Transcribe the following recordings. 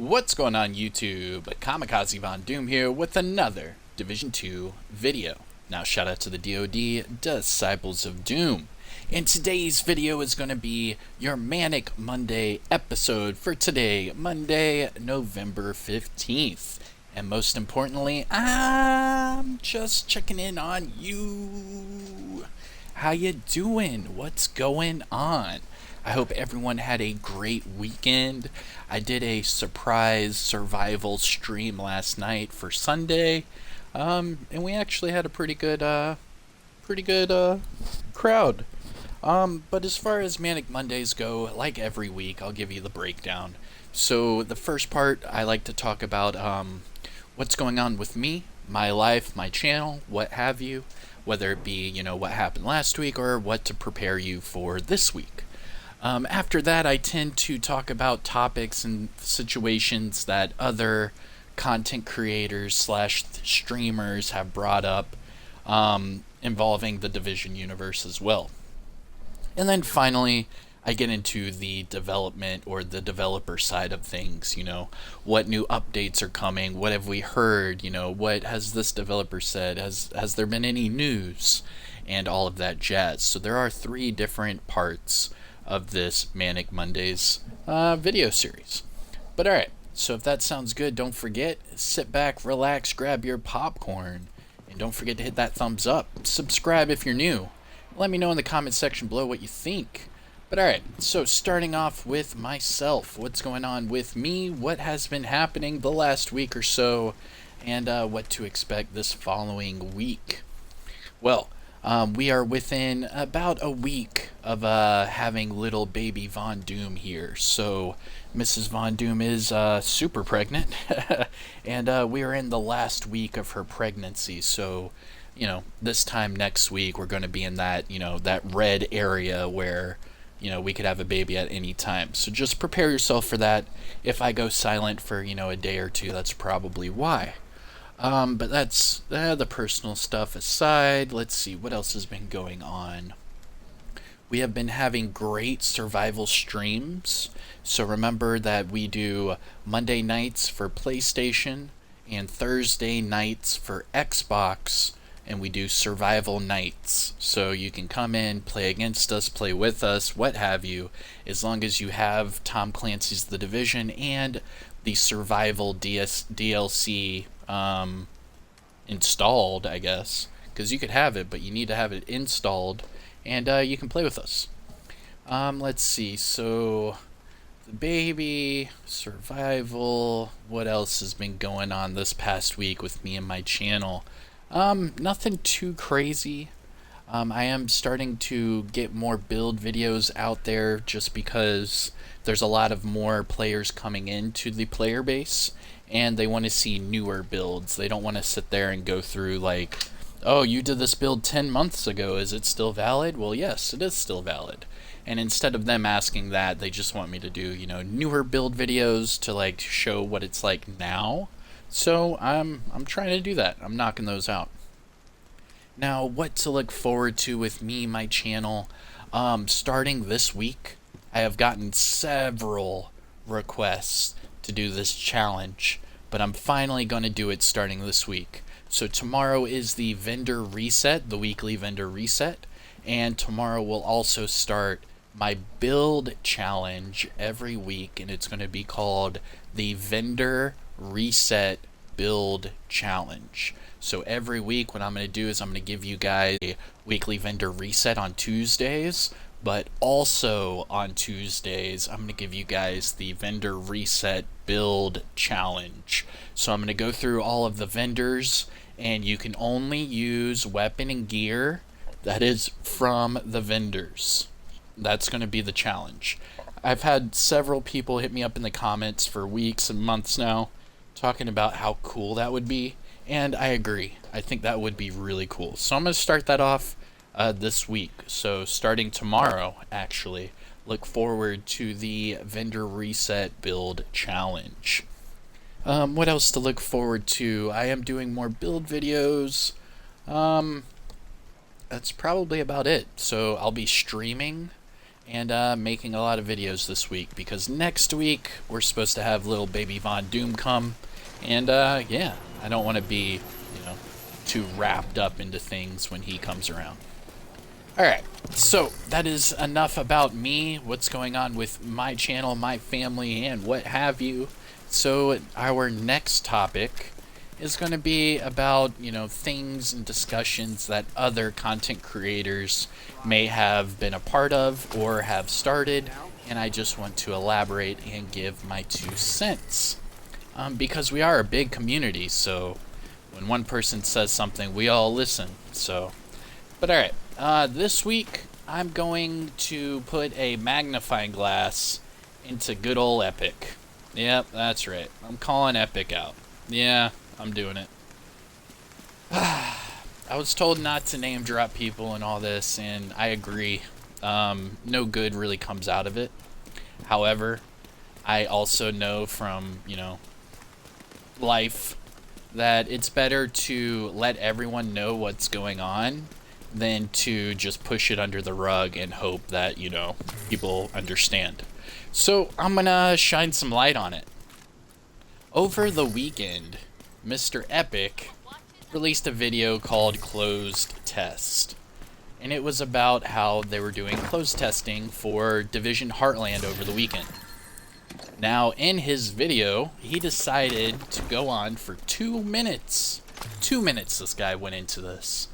What's going on YouTube? Kamikazevondoom here with another Division 2 video. Now shout out to the DoD, Disciples of Doom. And today's video is going to be your Manic Monday episode for today, Monday, November 15th. And most importantly, I'm just checking in on you. How you doing? What's going on? I hope everyone had a great weekend. I did a surprise survival stream last night for Sunday, and we actually had a pretty good crowd. But as far as Manic Mondays go, like every week, I'll give you the breakdown. So the first part, I like to talk about what's going on with me, my life, my channel, what have you, whether it be, what happened last week or what to prepare you for this week. After that, I tend to talk about topics and situations that other content creators / streamers have brought up involving the Division universe as well. And then finally, I get into the development or the developer side of things, what new updates are coming, what have we heard, what has this developer said, has there been any news, and all of that jazz. So there are 3 different parts of this Manic Mondays video series. But alright, so if that sounds good, don't forget, sit back, relax, grab your popcorn, and don't forget to hit that thumbs up. Subscribe if you're new. Let me know in the comment section below what you think. But alright, so starting off with myself, what's going on with me, what has been happening the last week or so, and what to expect this following week. Well, we are within about a week of having little baby Von Doom here. So Mrs. Von Doom is super pregnant, and we are in the last week of her pregnancy. So, this time next week we're going to be in that, that red area where, we could have a baby at any time. So just prepare yourself for that. If I go silent for, a day or two, that's probably why. But that's the personal stuff aside. Let's see what else has been going on. We have been having great survival streams. So remember that we do Monday nights for PlayStation and Thursday nights for Xbox, and we do survival nights. So you can come in, play against us, play with us, what have you, as long as you have Tom Clancy's The Division and the survival DLC installed, I guess, because you could have it, but you need to have it installed, and you can play with us. Let's see, so the baby, survival, what else has been going on this past week with me and my channel? Nothing too crazy. I am starting to get more build videos out there just because there's a lot of more players coming into the player base, and they want to see newer builds. They don't want to sit there and go through like, oh, you did this build 10 months ago, is it still valid? Well, yes, it is still valid. And instead of them asking that, they just want me to do, newer build videos to like show what it's like now. So I'm trying to do that. I'm knocking those out. Now, what to look forward to with me, my channel, starting this week, I have gotten several requests to do this challenge, but I'm finally going to do it starting this week. So tomorrow is the vendor reset, the weekly vendor reset, and tomorrow will also start my build challenge every week, and it's going to be called the Vendor Reset Build Challenge. So every week what I'm going to do is I'm going to give you guys a weekly vendor reset on Tuesdays, but also on Tuesdays I'm going to give you guys the vendor reset build challenge. So I'm going to go through all of the vendors, and you can only use weapon and gear that is from the vendors. That's going to be the challenge. I've had several people hit me up in the comments for weeks and months now talking about how cool that would be, and I agree. I think that would be really cool. So I'm going to start that off this week. So starting tomorrow, actually, look forward to the vendor reset build challenge. What else to look forward to? I am doing more build videos. That's probably about it. So I'll be streaming and making a lot of videos this week because next week we're supposed to have little baby Von Doom come, and yeah, I don't want to be, too wrapped up into things when he comes around. Alright, so that is enough about me, what's going on with my channel, my family, and what have you. So our next topic is going to be about, things and discussions that other content creators may have been a part of or have started, and I just want to elaborate and give my 2 cents. Because we are a big community, so when one person says something, we all listen, so. But alright, this week I'm going to put a magnifying glass into good old Epic. Yep, that's right. I'm calling Epic out. Yeah, I'm doing it. I was told not to name drop people and all this, and I agree. No good really comes out of it. However, I also know from, life that it's better to let everyone know what's going on than to just push it under the rug and hope that, people understand. So I'm gonna shine some light on it. Over the weekend, Mr. Epic released a video called Closed Test. And it was about how they were doing closed testing for Division Heartland over the weekend. Now, in his video, he decided to go on for 2 minutes. 2 minutes this guy went into this,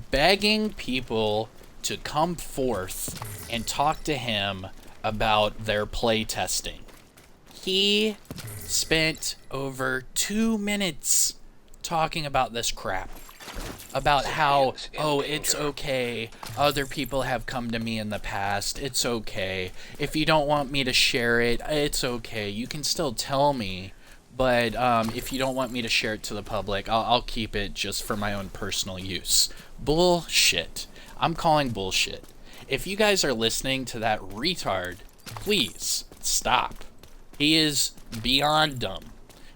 begging people to come forth and talk to him about their play testing. He spent over 2 minutes talking about this crap. About how, it's okay, other people have come to me in the past, it's okay. If you don't want me to share it, it's okay. You can still tell me, but if you don't want me to share it to the public, I'll keep it just for my own personal use. Bullshit. I'm calling bullshit. If you guys are listening to that retard, please stop. He is beyond dumb.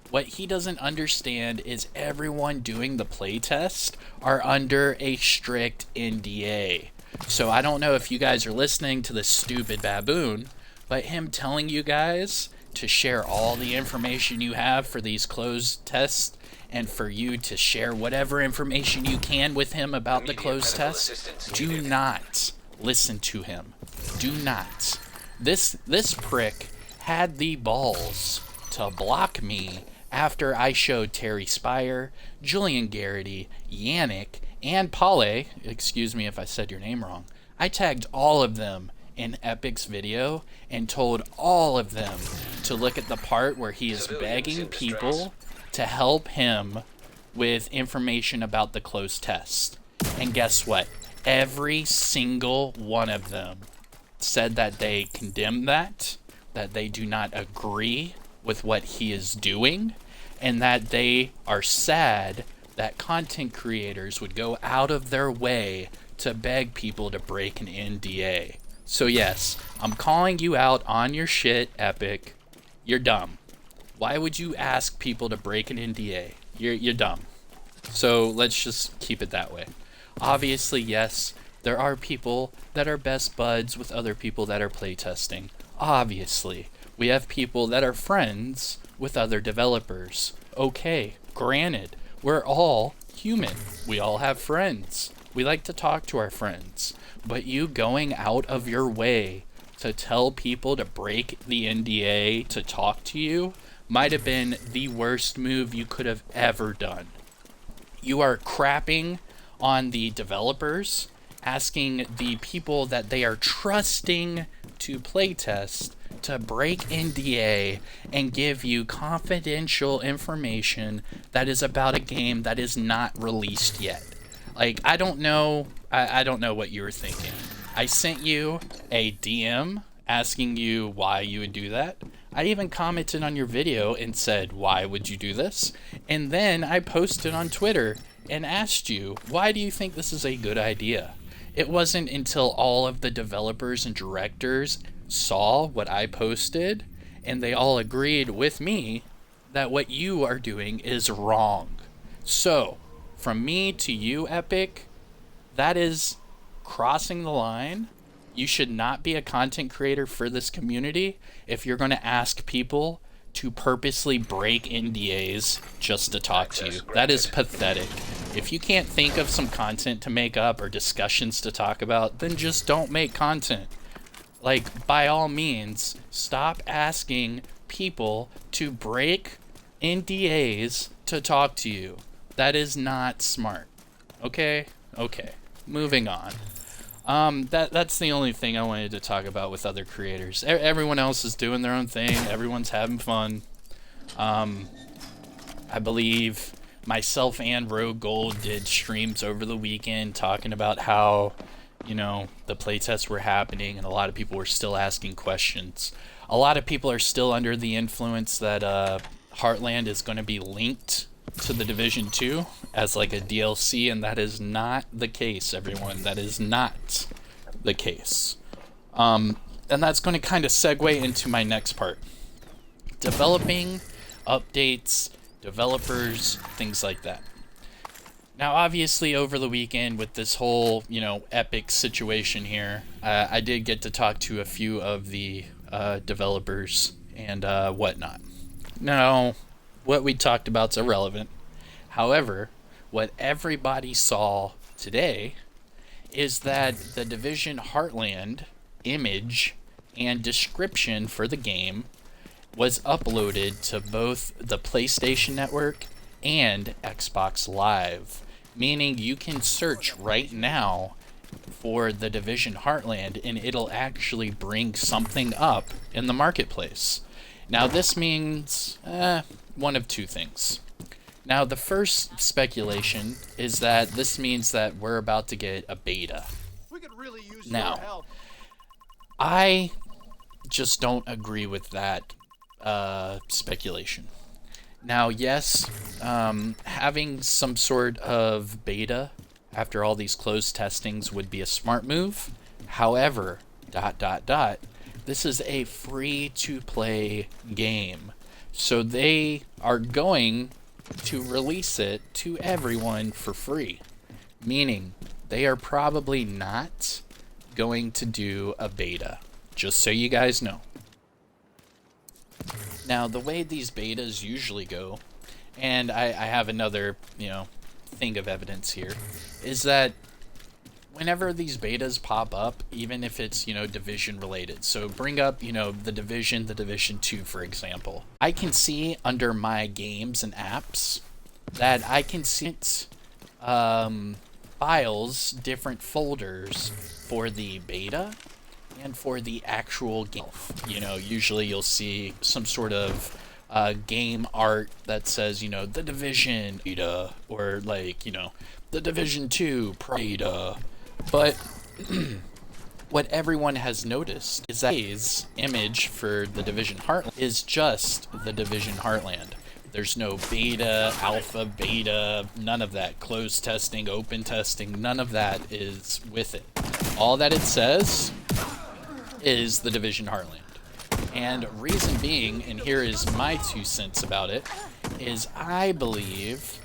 What he doesn't understand is everyone doing the playtest are under a strict NDA. So I don't know if you guys are listening to this stupid baboon, but him telling you guys to share all the information you have for these closed tests and for you to share whatever information you can with him about the closed test, do not listen to him. Do not. This prick had the balls to block me after I showed Terry Spire, Julian Garrity, Yannick, and Paule, excuse me if I said your name wrong, I tagged all of them in Epic's video and told all of them to look at the part where he is begging people to help him with information about the closed test. And guess what? Every single one of them said that they condemn that they do not agree with what he is doing, and that they are sad that content creators would go out of their way to beg people to break an NDA. So yes, I'm calling you out on your shit, Epic. You're dumb. Why would you ask people to break an NDA? You're dumb. So let's just keep it that way. Obviously, yes, there are people that are best buds with other people that are playtesting. Obviously, we have people that are friends with other developers. Okay, granted, we're all human. We all have friends. We like to talk to our friends. But you going out of your way to tell people to break the NDA to talk to you might have been the worst move you could have ever done. You are crapping on the developers, asking the people that they are trusting to playtest to break NDA and give you confidential information that is about a game that is not released yet. Like, I don't know what you were thinking. I sent you a DM asking you why you would do that. I even commented on your video and said, why would you do this? And then I posted on Twitter and asked you, why do you think this is a good idea? It wasn't until all of the developers and directors saw what I posted and they all agreed with me that what you are doing is wrong. So, from me to you, Epic, that is crossing the line You should not be a content creator for this community if you're going to ask people to purposely break NDAs just to talk to you. That is pathetic. If you can't think of some content to make up or discussions to talk about, then just don't make content. Like, by all means, stop asking people to break NDAs to talk to you. That is not smart. Okay? Okay. Moving on. That's the only thing I wanted to talk about with other creators. Everyone else is doing their own thing. Everyone's having fun. I believe myself and Rogue Gold did streams over the weekend talking about how, you know, the playtests were happening and a lot of people were still asking questions. A lot of people are still under the influence that Heartland is going to be linked to the Division 2 as like a DLC, and that is not the case, everyone. That is not the case. And that's going to kind of segue into my next part. Developing, updates, developers, things like that. Now, obviously, over the weekend with this whole, you know, epic situation here, I did get to talk to a few of the developers and whatnot. Now, what we talked about is irrelevant. However, what everybody saw today is that the Division Heartland image and description for the game was uploaded to both the PlayStation Network and Xbox Live, meaning you can search right now for the Division Heartland and it'll actually bring something up in the marketplace. Now, this means one of two things. Now, the first speculation is that this means that we're about to get a beta. We could really use now, your help. I just don't agree with that speculation. Now, yes, having some sort of beta after all these closed testings would be a smart move. However, this is a free-to-play game. So they are going to release it to everyone for free. Meaning, they are probably not going to do a beta. Just so you guys know. Now, the way these betas usually go, and I have another, you know, thing of evidence here, is that whenever these betas pop up, even if it's, you know, Division related, so bring up, you know, the Division 2, for example. I can see under my games and apps that I can see files, different folders for the beta and for the actual game. You know, usually you'll see some sort of game art that says, you know, the Division beta, or like, you know, the Division 2 beta. But what everyone has noticed is that his image for the Division Heartland is just the Division Heartland. There's no beta, alpha, beta, none of that. Closed testing, open testing, none of that is with it. All that it says is the Division Heartland. And reason being, and here is my 2 cents about it, is I believe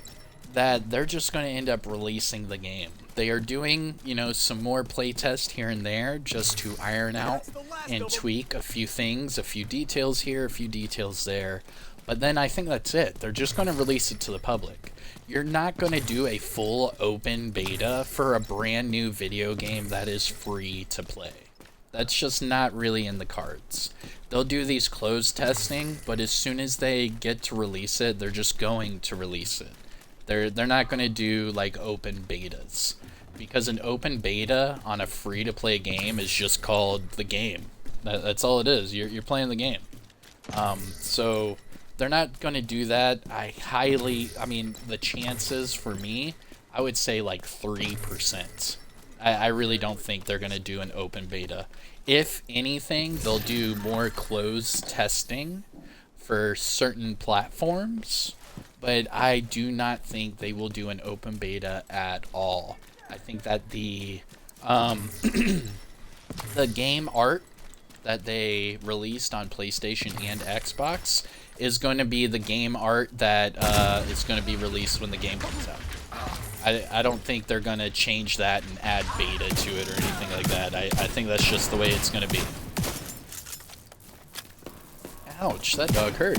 that they're just going to end up releasing the game. They are doing, you know, some more playtest here and there just to iron out and tweak a few things, a few details here, a few details there. But then I think that's it. They're just going to release it to the public. You're not going to do a full open beta for a brand new video game that is free to play. That's just not really in the cards. They'll do these closed testing, but as soon as they get to release it, they're just going to release it. They're not going to do like open betas, because an open beta on a free-to-play game is just called the game. That's all it is. You're playing the game. So they're not going to do that. I mean, the chances for me, I would say like 3%. I really don't think they're going to do an open beta. If anything, they'll do more closed testing for certain platforms, but I do not think they will do an open beta at all. I think that the the game art that they released on PlayStation and Xbox is going to be the game art that is going to be released when the game comes out. I don't think they're going to change that and add beta to it or anything like that. I think that's just the way it's going to be. Ouch, that dog hurt.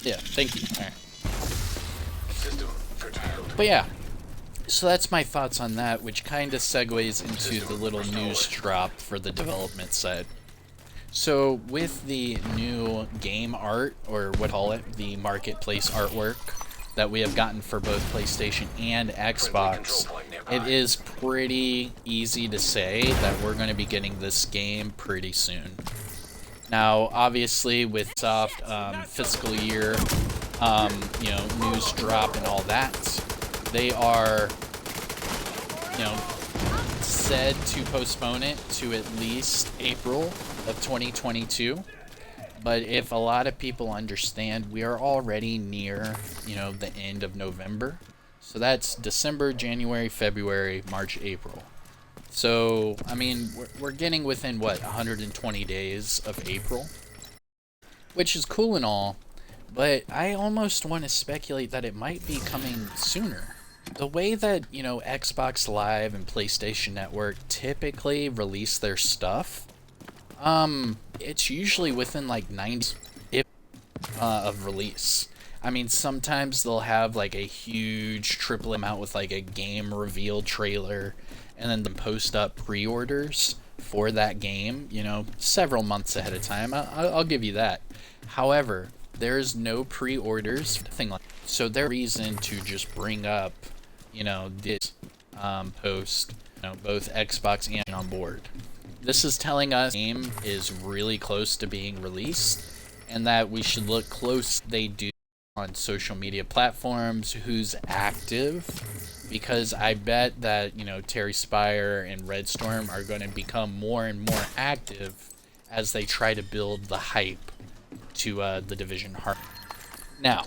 Yeah, thank you. All right. But yeah, so that's my thoughts on that, which kind of segues into the little news drop for the development side. So with the new game art, or what I call it, the marketplace artwork that we have gotten for both PlayStation and Xbox, it is pretty easy to say that we're going to be getting this game pretty soon. Now, obviously, with soft fiscal year, news drop and all that, they are, said to postpone it to at least April of 2022. But if a lot of people understand, we are already near, the end of November. So that's December, January, February, March, April. So, I mean, we're getting within, 120 days of April? Which is cool and all, but I almost want to speculate that it might be coming sooner. The way that, Xbox Live and PlayStation Network typically release their stuff, it's usually within, 90 of release. I mean, sometimes they'll have, a huge triple amount with, a game reveal trailer, and then post up pre-orders for that game, several months ahead of time. I'll give you that. However, there's no pre-orders, so there's reason to just bring up, this post, both Xbox and on board. This is telling us the game is really close to being released, and that we should look close they do on social media platforms, who's active, because I bet that, Terry Spire and Red Storm are going to become more and more active as they try to build the hype to the Division Heart. Now,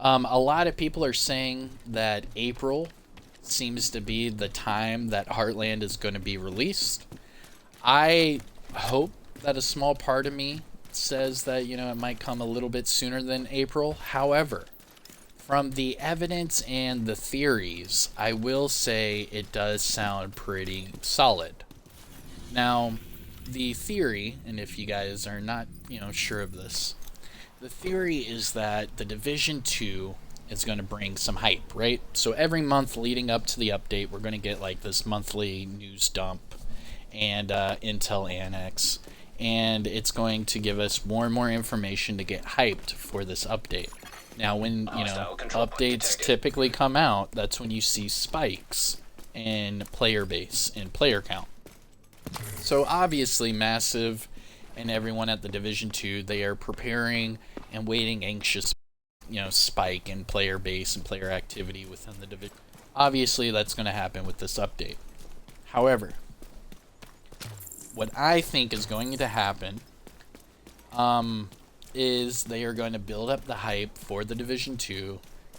a lot of people are saying that April seems to be the time that Heartland is going to be released. I hope that a small part of me says that, it might come a little bit sooner than April. However, from the evidence and the theories, I will say it does sound pretty solid. Now, the theory, and if you guys are not, sure of this, the theory is that the Division 2 is going to bring some hype, right? So every month leading up to the update, we're going to get this monthly news dump and Intel Annex, and it's going to give us more and more information to get hyped for this update. Now, when, updates typically come out, that's when you see spikes in player base and player count. So obviously Massive and everyone at the Division 2, they are preparing and waiting anxious, spike in player base and player activity within the division. Obviously that's going to happen with this update. However, what I think is going to happen is they are going to build up the hype for the Division 2,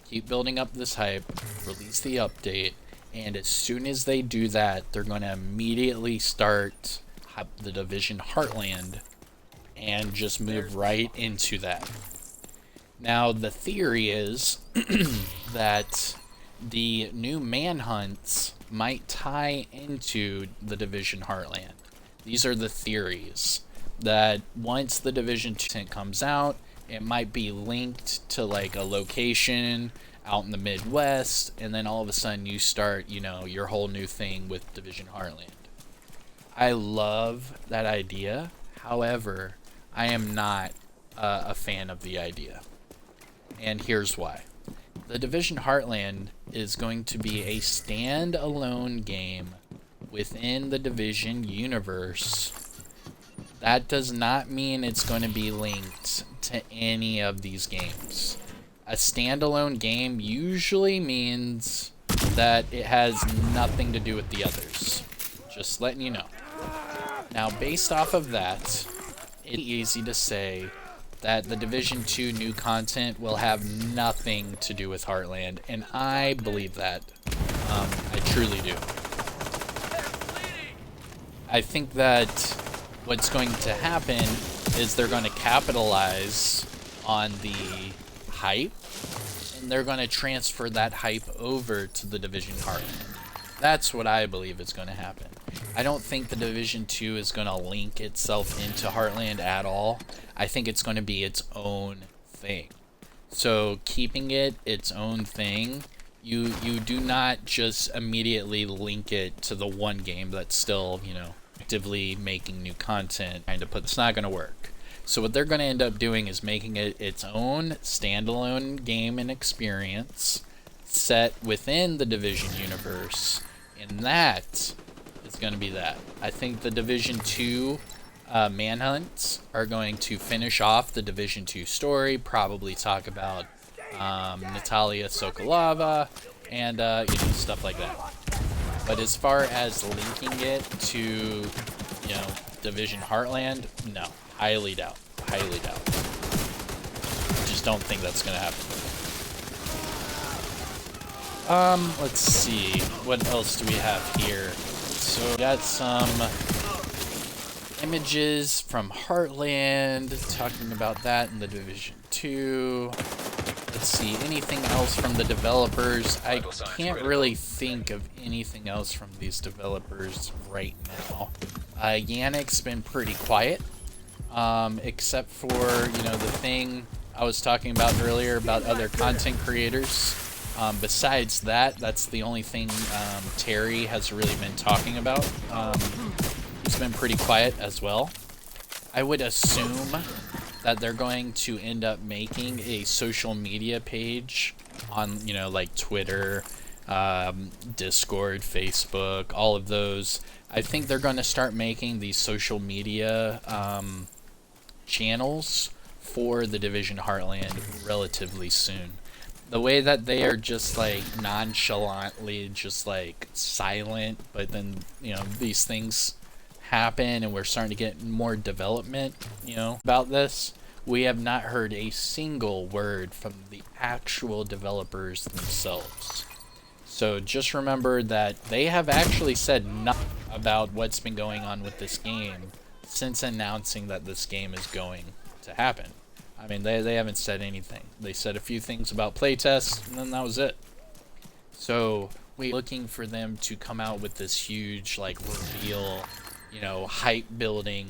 keep building up this hype, release the update, and as soon as they do that, they're going to immediately start the Division Heartland and just move right into that. Now, the theory is that the new manhunts might tie into the Division Heartland. These are the theories. That once the Division 2 comes out, it might be linked to a location out in the Midwest, and then all of a sudden you start, your whole new thing with Division Heartland. I love that idea. However, I am not a fan of the idea. And here's why. The Division Heartland is going to be a standalone game within the Division universe. That does not mean it's going to be linked to any of these games. A standalone game usually means that it has nothing to do with the others. Just letting you know. Now, based off of that, it's easy to say that the Division 2 new content will have nothing to do with Heartland, and I believe that. I truly do. I think that what's going to happen is they're going to capitalize on the hype, and they're going to transfer that hype over to the Division Heartland. That's what I believe is going to happen. I don't think the Division 2 is going to link itself into Heartland at all. I think it's going to be its own thing. So keeping it its own thing, you do not just immediately link it to the one game that's still, you know, actively making new content. It's not going to work. So what they're going to end up doing is making it its own standalone game and experience set within the Division universe, and that is going to be that. I think the Division 2 manhunts are going to finish off the Division 2 story, probably talk about Natalia Sokolova and stuff like that. But as far as linking it to, you know, Division Heartland, no, highly doubt. Highly doubt. I just don't think that's gonna happen. Let's see. What else do we have here? So we got some images from Heartland talking about that in the Division 2. Let's see, anything else from the developers? I can't really think of anything else from these developers right now. Yannick's been pretty quiet, except for, you know, the thing I was talking about earlier about other content creators. Besides that, that's the only thing Terry has really been talking about. He's been pretty quiet as well. I would assume that they're going to end up making a social media page on, you know, like Twitter, Discord, Facebook, all of those. I think they're going to start making these social media channels for the Division Heartland relatively soon. The way that they are just like nonchalantly just like silent, but then, you know, these things happen and we're starting to get more development, you know, about this. We have not heard a single word from the actual developers themselves. So just remember that they have actually said nothing about what's been going on with this game since announcing that this game is going to happen. I mean, they haven't said anything. They said a few things about playtests, and then that was it. So we're looking for them to come out with this huge, like, reveal, you know, hype building,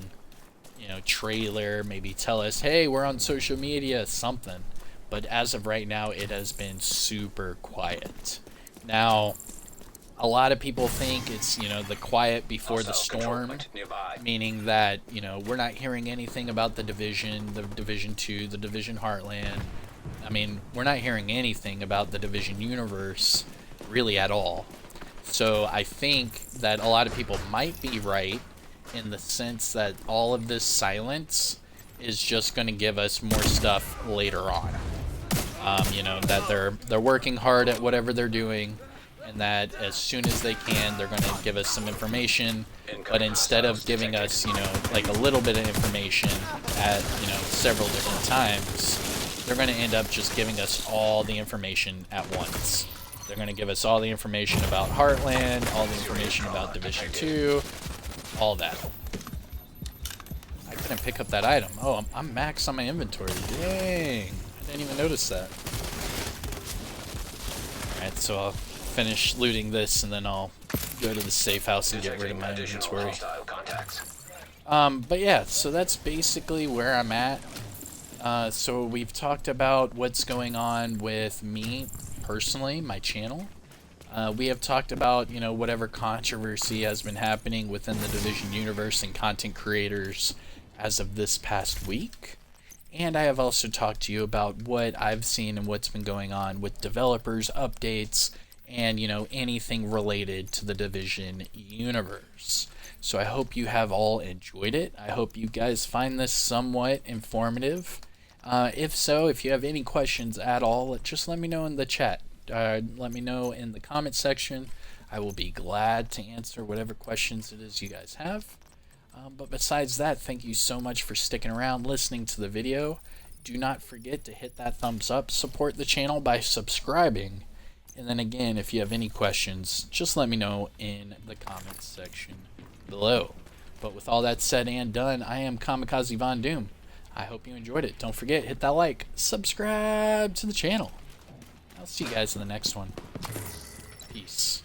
you know, trailer, maybe tell us, hey, we're on social media, something. But as of right now, it has been super quiet. Now, a lot of people think it's, you know, the quiet before the storm, meaning that, you know, we're not hearing anything about the Division 2, the Division Heartland. I mean, we're not hearing anything about the Division universe really at all. So I think that a lot of people might be right in the sense that all of this silence is just going to give us more stuff later on. You know, that they're working hard at whatever they're doing, and that as soon as they can, they're going to give us some information. But instead of giving us, you know, like a little bit of information at, you know, several different times, they're going to end up just giving us all the information at once. They're going to give us all the information about Heartland, all the information about Division 2, all that. I couldn't pick up that item. Oh, I'm max on my inventory. Dang. I didn't even notice that. Alright, so I'll finish looting this and then I'll go to the safe house and get rid of my inventory. But yeah, so that's basically where I'm at. So we've talked about what's going on with me personally, my channel. We have talked about, you know, whatever controversy has been happening within the Division universe and content creators as of this past week. And I have also talked to you about what I've seen and what's been going on with developers, updates, and, you know, anything related to the Division universe. So I hope you have all enjoyed it. I hope you guys find this somewhat informative. If so, if you have any questions at all, just let me know in the chat. Let me know in the comment section. I will be glad to answer whatever questions it is you guys have. But besides that, thank you so much for sticking around, listening to the video. Do not forget to hit that thumbs up, support the channel by subscribing. And then again, if you have any questions, just let me know in the comments section below. But with all that said and done, I am Kamikazevondoom. I hope you enjoyed it. Don't forget, hit that like, subscribe to the channel. I'll see you guys in the next one. Peace.